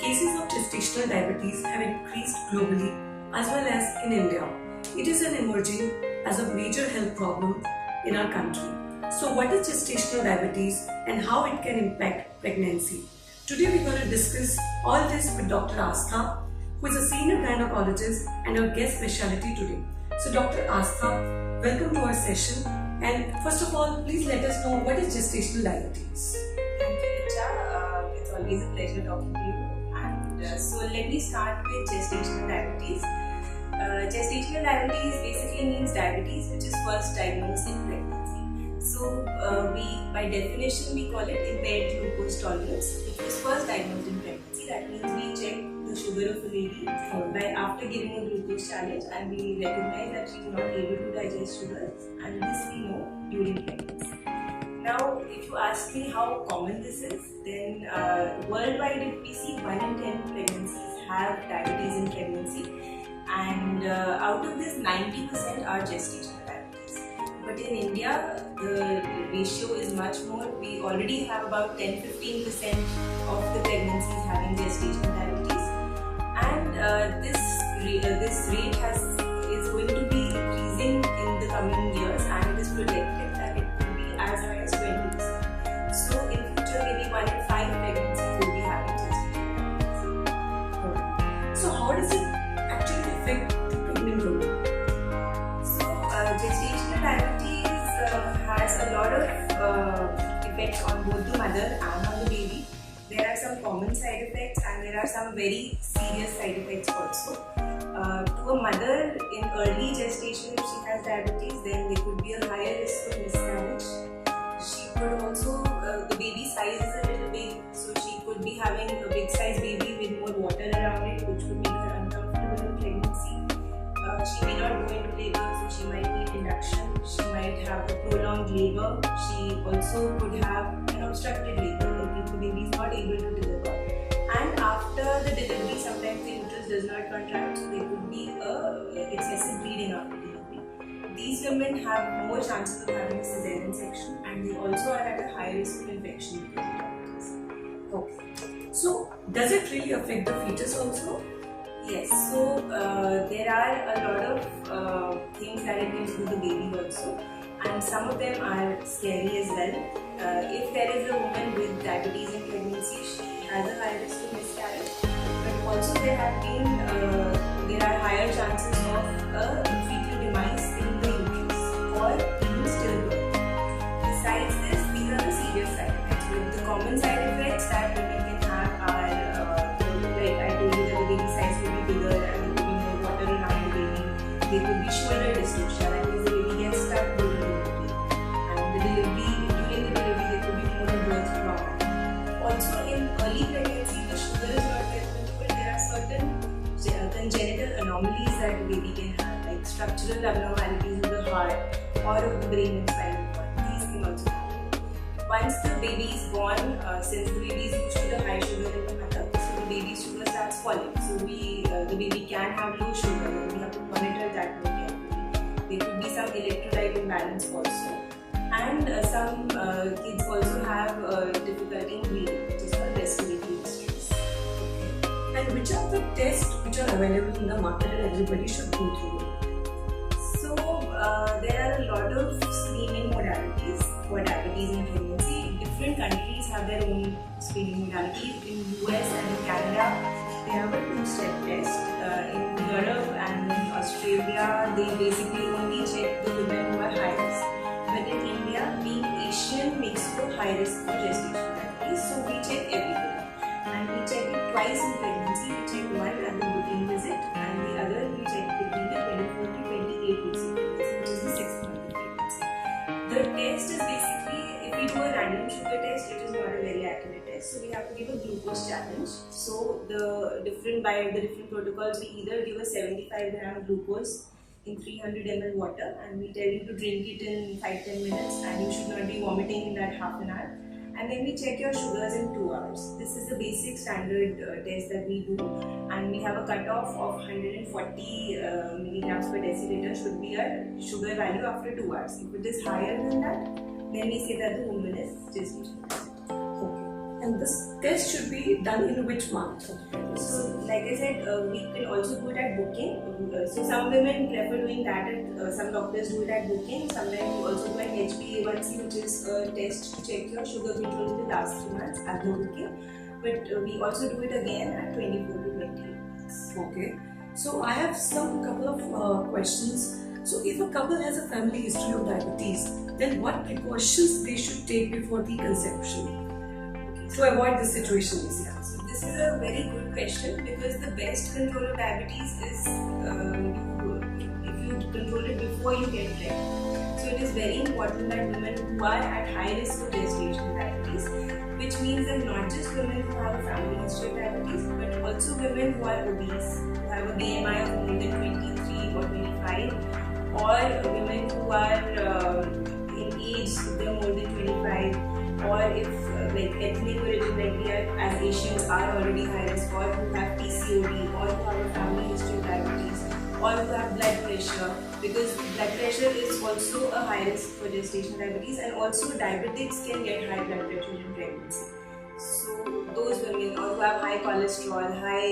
cases of gestational diabetes have increased globally as well as in India. It is an emerging as a major health problem in our country. So what is gestational diabetes and how it can impact pregnancy? Today we're going to discuss all this with Dr. Astha, who is a senior gynecologist and our guest specialty today. So Dr. Astha, welcome to our session. And first of all, please let us know what is gestational diabetes. Thank you, Richa. It's always a pleasure talking to you. And so let me start with gestational diabetes. Gestational diabetes basically means diabetes which is first diagnosed in pregnancy. So by definition we call it impaired glucose tolerance, which was first diagnosed in pregnancy. That means we check the sugar of a lady after giving a glucose challenge, and we recognize that she is not able to digest sugar, and this we know during pregnancy. Now, if you ask me how common this is, then worldwide if we see 1 in 10 pregnancies have diabetes in pregnancy, and out of this 90% are gestational diabetes. But in India, the ratio is much more. We already have about 10-15% of the pregnancies having gestational diabetes, and this rate is going to be increasing in the coming years, and it is projected that it will be as high as 20%. So in future, maybe 1 in 5 pregnancies will be having gestational diabetes. So how does it actually affect the pregnant woman? So gestational diabetes has a lot of effects on both the mother and on the baby. There are some common side effects and there are some very serious side effects also. To a mother in early gestation, if she has diabetes, then there could be a higher risk of miscarriage. She could also, the baby size is a little big, so she could be having a big size baby with more water around it, which would make her uncomfortable in pregnancy. She may not go into labor, so she might need induction. She might have a prolonged labor. She also could have an obstructed labor, if the baby is not able to deliver. And after the delivery, sometimes the uterus does not contract, so there could be excessive bleeding after delivery. These women have more chances of having a cesarean section, and they also are at a higher risk of infection because of diabetes. Okay. So does it really affect the fetus also? Yes, so there are a lot of things that it can do to the baby also, and some of them are scary as well. If there is a woman with diabetes in pregnancy, she has a high risk of miscarriage, but also there are higher chances of a fetal demise in the uterus or even stillbirth. Besides this, these are the serious side effects. But the common side effects that women can have are, like I told you, that the baby size will be bigger and there will be more water around the baby. There could be shoulder dystocia, that means the baby gets stuck during delivery. And during the delivery there could be more birth trauma. Also in early pregnancy, the sugar is not well controlled. There are certain congenital anomalies that the baby can have, like structural abnormalities of the heart or of the brain and spinal cord. These can also happen. Once the baby is born, since the baby is used to the high sugar in the mother, so the baby's sugar starts falling. So the baby can have low sugar, and we have to monitor that more carefully. There could be some electrolyte imbalance also, and some kids also have difficulty in breathing, which is called respiratory distress. And which are the tests which are available in the market and everybody should go through? So there are a lot of screening modalities for diabetes in pregnancy. Different countries have their own screening modalities. In US and in Canada, they have a 2-step test. In Europe and in Australia, they basically only check the women who are high risk. But in India, being Asian makes you high risk for gestational diabetes, so we check everybody. And we check it twice in pregnancy. We check one at the booking visit, and the other we check between the 24 to 28 weeks of pregnancy, which is the 6th month of pregnancy. The test is basically, if we do a random sugar test, it is not a very accurate test. So we have to give a glucose challenge. So by the different protocols, we either give a 75 gram glucose in 300 ml water, and we tell you to drink it in 5-10 minutes, and you should not be vomiting in that half an hour. And then we check your sugars in 2 hours. This is the basic standard test that we do, and we have a cutoff of 140 milligrams per deciliter should be our sugar value after 2 hours. If it is higher than that, then we say that the woman is gestational. Okay. And this test should be done in which month? So, like I said, we can also do it at booking. So, some women prefer doing that, and some doctors do it at booking. Sometimes we also do an HbA1c, which is a test to check your sugar control in the last 3 months at the booking. But we also do it again at 24 to 28 weeks. Okay. So, I have couple of questions. So, if a couple has a family history of diabetes, then what precautions they should take before the conception to avoid this situation? So this is a very good question, because the best control of diabetes is if you control it before you get pregnant. So it is very important that women who are at high risk of gestational diabetes, which means that not just women who have a family history of diabetes, but also women who are obese, who have a BMI of more than 23 or 25, or women who are in age, they are more than 25, or if like ethnic origin, like we are as Asians are already high risk, or who have PCOD, or who have a family history of diabetes, or who have blood pressure, because blood pressure is also a high risk for gestational diabetes, and also diabetics can get high blood pressure in pregnancy. So those women, or who have high cholesterol, high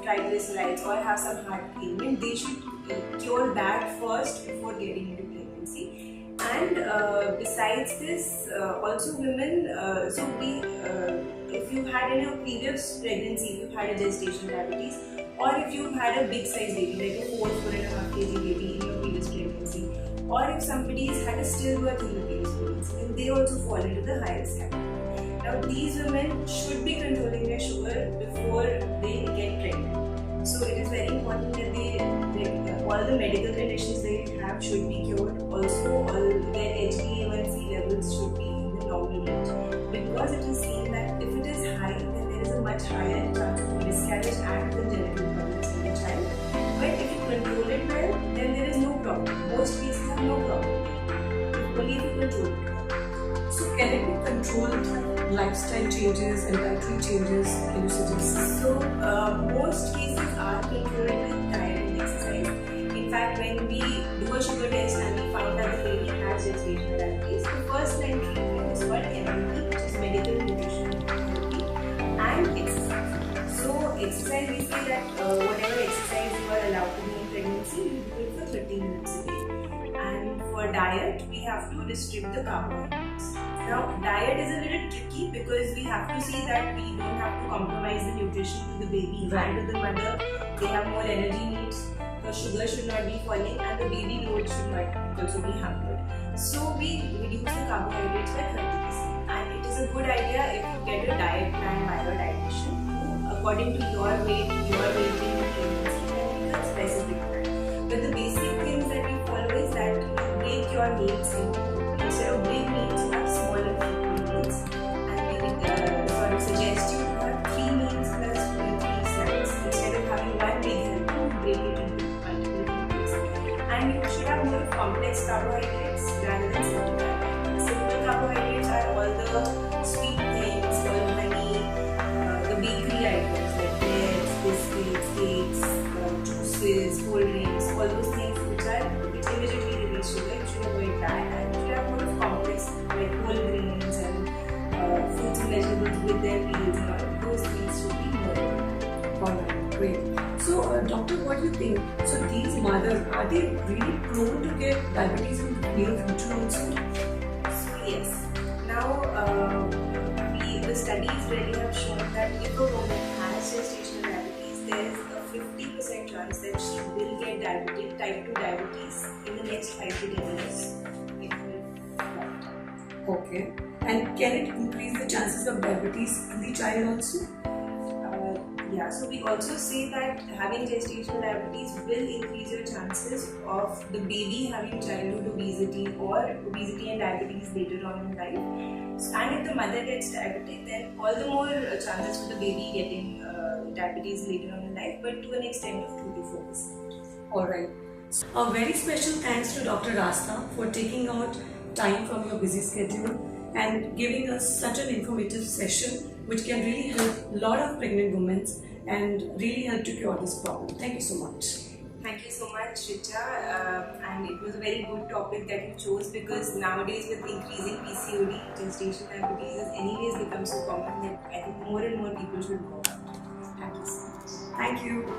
triglycerides, or have some heart ailment, they should cure that first before getting into pregnancy. And besides this, also women, if you've had in your previous pregnancy, if you've had a gestational diabetes, or if you've had a big size baby, like a 4.5 kg baby in your previous pregnancy, or if somebody has had a stillbirth in the previous pregnancy, then they also fall into the high risk category. Now, these women should be controlling their sugar before they get pregnant. So it is very important that all the medical conditions they have should be cured. Also, all their HbA1c levels should be in the normal range, because it is seen that if it is high, then there is a much higher chance of miscarriage and congenital problems in the child. But if you control it well, then there is no problem. Most cases have no problem. Only if you control it. So, can it be controlled through lifestyle changes and dietary changes? Can you suggest? So, most cases are controlled with diet and exercise. In fact, when we do a sugar test and we found that the lady has gestational diabetes, the first line treatment is called MBBS, which is medical nutrition therapy, and exercise. So, exercise, we say that whatever exercise you are allowed to do in pregnancy, you do it for 30 minutes a day. And for diet, we have to restrict the carbohydrates. Now, diet is a little tricky, because we have to see that we don't have to compromise the nutrition to the baby and to the mother. They have more energy needs, the sugar should not be falling, and the baby load should not also be hampered. So we reduce the carbohydrates by 30%. And it is a good idea if you get a diet plan by your dietitian, who, according to your weight gain in pregnancy, can make a specific plan. But the basic things that we follow is that you break your meals into, instead of big meals, you have smaller meals, and we would suggest you to have 3 meals plus 3 snacks. Instead of having one big helping, you break it into multiple meals. And you should have more complex carbohydrates rather than simple carbohydrates. Simple carbohydrates are all the sweet things, all honey, the bakery items like breads, biscuits, cakes, juices, cold drinks, all those things which immediately release sugar. You should avoid that, and you should have more complex like whole grains and fruits and vegetables with their peels, and all those things should be more. Alright, great. So, doctor, what do you think? So, these mothers, are they really prone to get diabetes in the near future also? So, yes. Now, the studies really have shown that if a woman has gestational diabetes, there is a 50% chance that she will get diabetes, type 2 diabetes in the next 5 to 10 years. Okay. And can it increase the chances of diabetes in the child also? Yeah, so we also say that having gestational diabetes will increase your chances of the baby having childhood obesity or obesity and diabetes later on in life. And if the mother gets diabetic, then all the more chances for the baby getting diabetes later on in life, but to an extent of 2 to 4%. Alright. A very special thanks to Dr. Astha for taking out time from your busy schedule and giving us such an informative session which can really help a lot of pregnant women and really help to cure this problem. Thank you so much. Thank you so much, Richa. And it was a very good topic that you chose, because nowadays with increasing PCOD, gestational diabetes has anyways become so common that I think more and more people should know about it. Thank you so much. Thank you.